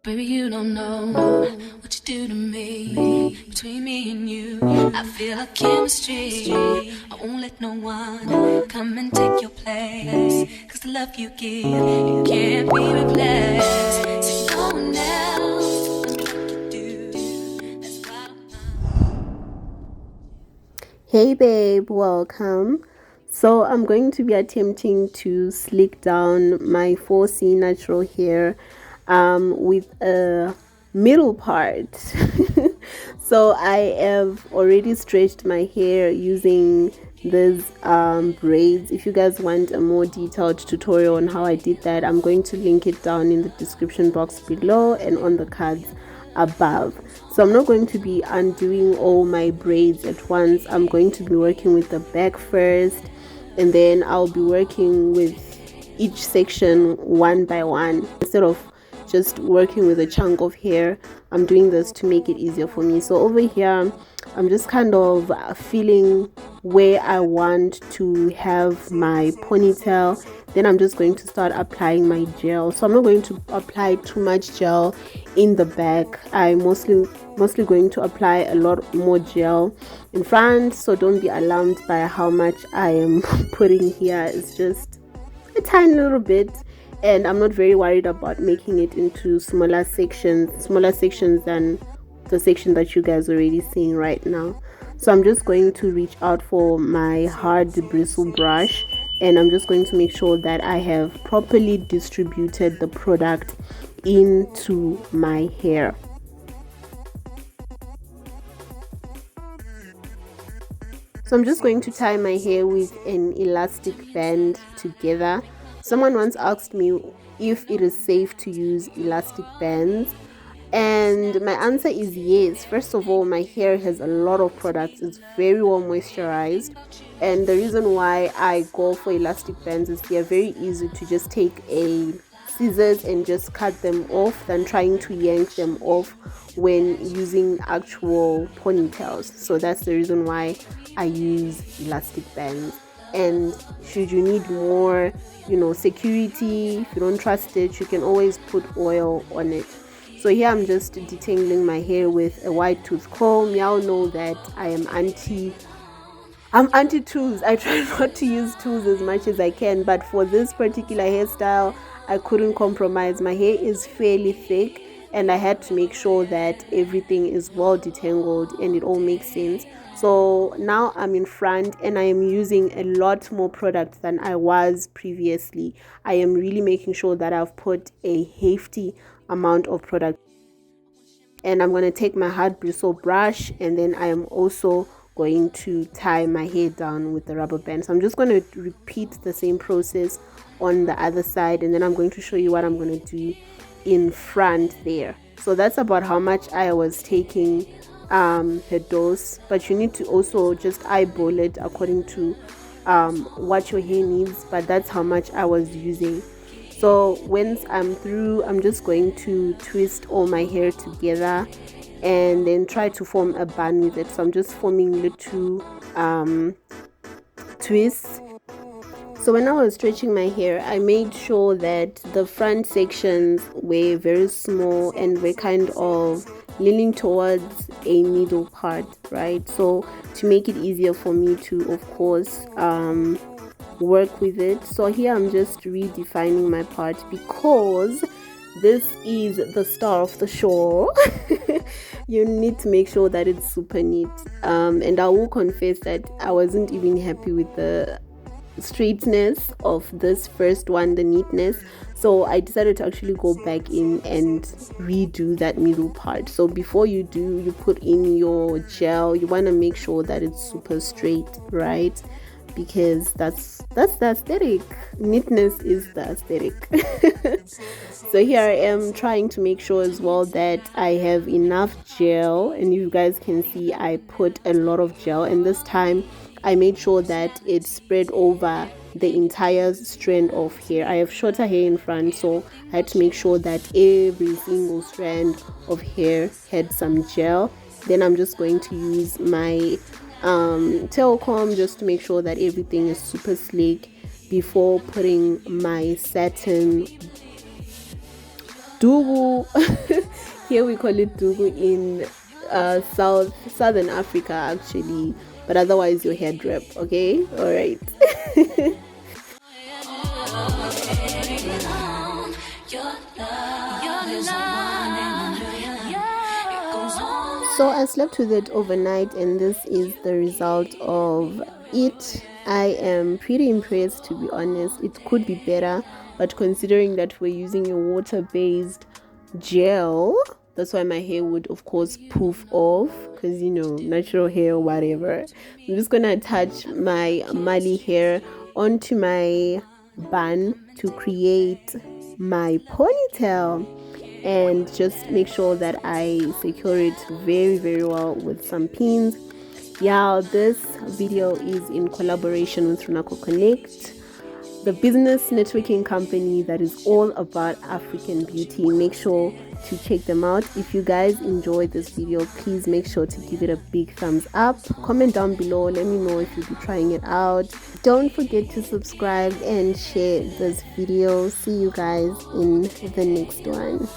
Baby, you don't know what you do to me. Between me and you, I feel a chemistry. I won't let no one come and take your place. Cause the love you give, it can't be replaced. So no one else can do like you do. That's why Hey babe, welcome. So I'm going to be attempting to slick down my 4C natural hair with a middle part. So I have already stretched my hair using these braids. If you guys want a more detailed tutorial on how I did that, I'm going to link it down in the description box below and on the cards above. So I'm not going to be undoing all my braids at once. I'm going to be working with the back first, and then I'll be working with each section one by one instead of just working with a chunk of hair. I'm doing this to make it easier for me. So over here I'm just kind of feeling where I want to have my ponytail. Then I'm just going to start applying my gel. So I'm not going to apply too much gel in the back. I'm mostly going to apply a lot more gel in front, so don't be alarmed by how much I am putting here. It's just a tiny little bit, and I'm not very worried about making it into smaller sections than the section that you guys are already seeing right now. So I'm just going to reach out for my hard bristle brush, and I'm just going to make sure that I have properly distributed the product into my hair. So I'm just going to tie my hair with an elastic band together. Someone once asked me if it is safe to use elastic bands, and my answer is yes. First of all, my hair has a lot of products. It's very well moisturized, and the reason why I go for elastic bands is they are very easy to just take a scissors and just cut them off than trying to yank them off when using actual ponytails. So that's the reason why I use elastic bands. And should you need more, security, if you don't trust it, you can always put oil on it. So here I'm just detangling my hair with a wide tooth comb. Y'all know that I'm anti tools. I try not to use tools as much as I can, but for this particular hairstyle I couldn't compromise. My hair is fairly thick, and I had to make sure that everything is well detangled and it all makes sense. So now I'm in front, and I am using a lot more product than I was previously. I am really making sure that I've put a hefty amount of product, and I'm going to take my hard bristle brush, and then I am also going to tie my hair down with the rubber band. So I'm just going to repeat the same process on the other side, and then I'm going to show you what I'm going to do in front there. So that's about how much I was taking per dose, but you need to also just eyeball it according to what your hair needs, but that's how much I was using. So once I'm through, I'm just going to twist all my hair together and then try to form a bun with it. So I'm just forming little twists. So when I was stretching my hair, I made sure that the front sections were very small and were kind of leaning towards a middle part, right? So to make it easier for me to, of course, work with it. So here I'm just redefining my part because this is the star of the show. You need to make sure that it's super neat, and I will confess that I wasn't even happy with the straightness of this first one, the neatness. So I decided to actually go back in and redo that middle part. So before you put in your gel, you want to make sure that it's super straight, right? Because that's the aesthetic. Neatness is the aesthetic. So here I am trying to make sure as well that I have enough gel, and you guys can see I put a lot of gel, and this time I made sure that it spread over the entire strand of hair. I have shorter hair in front, so I had to make sure that every single strand of hair had some gel. Then I'm just going to use my tail comb just to make sure that everything is super sleek before putting my satin dugu. Here we call it dugu in southern Africa actually, but otherwise your head wrap. Okay, all right. So I slept with it overnight, and this is the result of it. I am pretty impressed, to be honest. It could be better, but considering that we're using a water-based gel, that's why my hair would of course poof off, because you know, natural hair or whatever. I'm just gonna attach my Marley hair onto my bun to create my ponytail, and just make sure that I secure it very, very well with some pins. Yeah, this video is in collaboration with Runako Connect, the business networking company that is all about African beauty. Make sure to check them out. If you guys enjoyed this video, please make sure to give it a big thumbs up. Comment down below, let me know if you'll be trying it out. Don't forget to subscribe and share this video. See you guys in the next one.